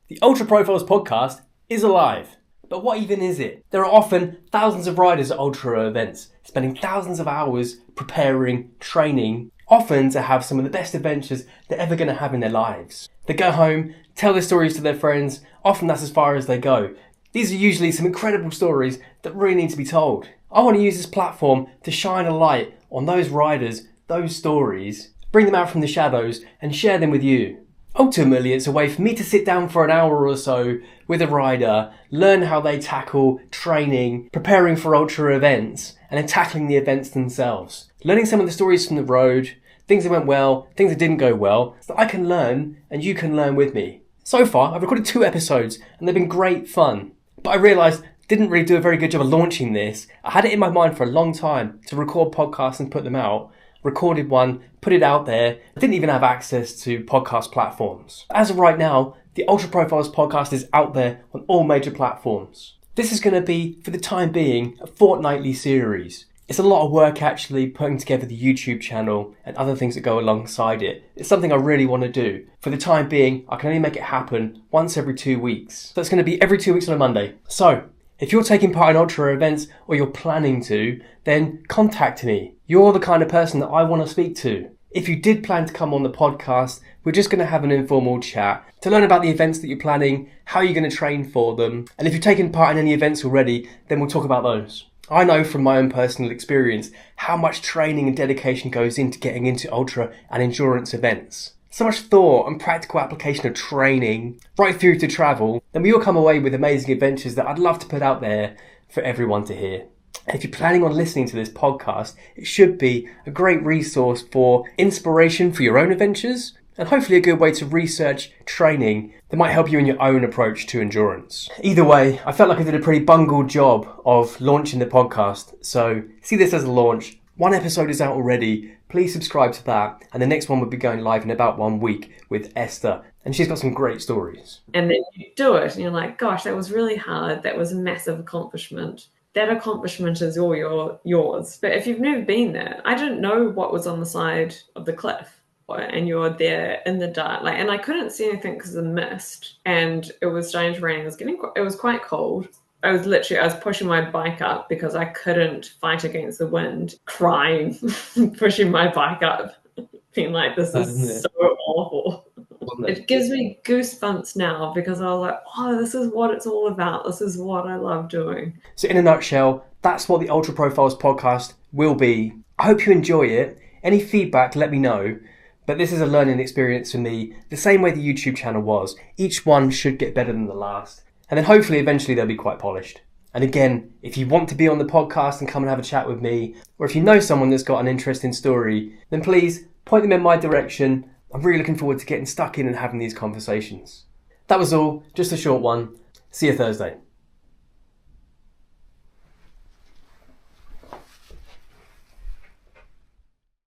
The Ultra Profiles podcast is alive. But what even is it? There are often thousands of riders at ultra events, spending thousands of hours preparing, training, often to have some of the best adventures they're ever going to have in their lives. They go home, tell their stories to their friends, often that's as far as they go. These are usually some incredible stories that really need to be told. I want to use this platform to shine a light on those riders, those stories, bring them out from the shadows and share them with you. Ultimately, it's a way for me to sit down for an hour or so with a rider, learn how they tackle training, preparing for ultra events, and then tackling the events themselves. Learning some of the stories from the road, things that went well, things that didn't go well, so that I can learn and you can learn with me. So far, I've recorded 2 episodes and they've been great fun. But I realised I didn't really do a very good job of launching this. I had it in my mind for a long time to record podcasts and put them out. Recorded one, put it out there. I didn't even have access to podcast platforms. As of right now, the Ultra Profiles podcast is out there on all major platforms. This is going to be, for the time being, a fortnightly series. It's a lot of work actually putting together the YouTube channel and other things that go alongside it. It's something I really want to do. For the time being, I can only make it happen once every 2 weeks. So it's going to be every 2 weeks on a Monday. So, if you're taking part in ultra events or you're planning to, then contact me. You're the kind of person that I want to speak to. If you did plan to come on the podcast, we're just going to have an informal chat to learn about the events that you're planning, how you're going to train for them. And if you've taken part in any events already, then we'll talk about those. I know from my own personal experience how much training and dedication goes into getting into ultra and endurance events. So much thought and practical application of training right through to travel. Then we all come away with amazing adventures that I'd love to put out there for everyone to hear. If you're planning on listening to this podcast, it should be a great resource for inspiration for your own adventures and hopefully a good way to research training that might help you in your own approach to endurance. Either way, I felt like I did a pretty bungled job of launching the podcast, so see this as a launch. 1 episode is out already. Please subscribe to that, and the next one will be going live in about 1 week with Esther, and she's got some great stories. And then you do it, and you're like, gosh, that was really hard. That was a massive accomplishment. That accomplishment is all yours. But if you've never been there, I didn't know what was on the side of the cliff. And you're there in the dark, and I couldn't see anything because of the mist, and it was starting to rain. It was quite cold. I was pushing my bike up because I couldn't fight against the wind, crying, pushing my bike up, being like, this is so awful. It gives me goosebumps now because I was like, oh, this is what it's all about. This is what I love doing. So in a nutshell, that's what the Ultra Profiles podcast will be. I hope you enjoy it. Any feedback, let me know. But this is a learning experience for me, the same way the YouTube channel was. Each one should get better than the last. And then hopefully eventually they'll be quite polished. And again, if you want to be on the podcast and come and have a chat with me, or if you know someone that's got an interesting story, then please point them in my direction. I'm really looking forward to getting stuck in and having these conversations. That was all, just a short one. See you Thursday.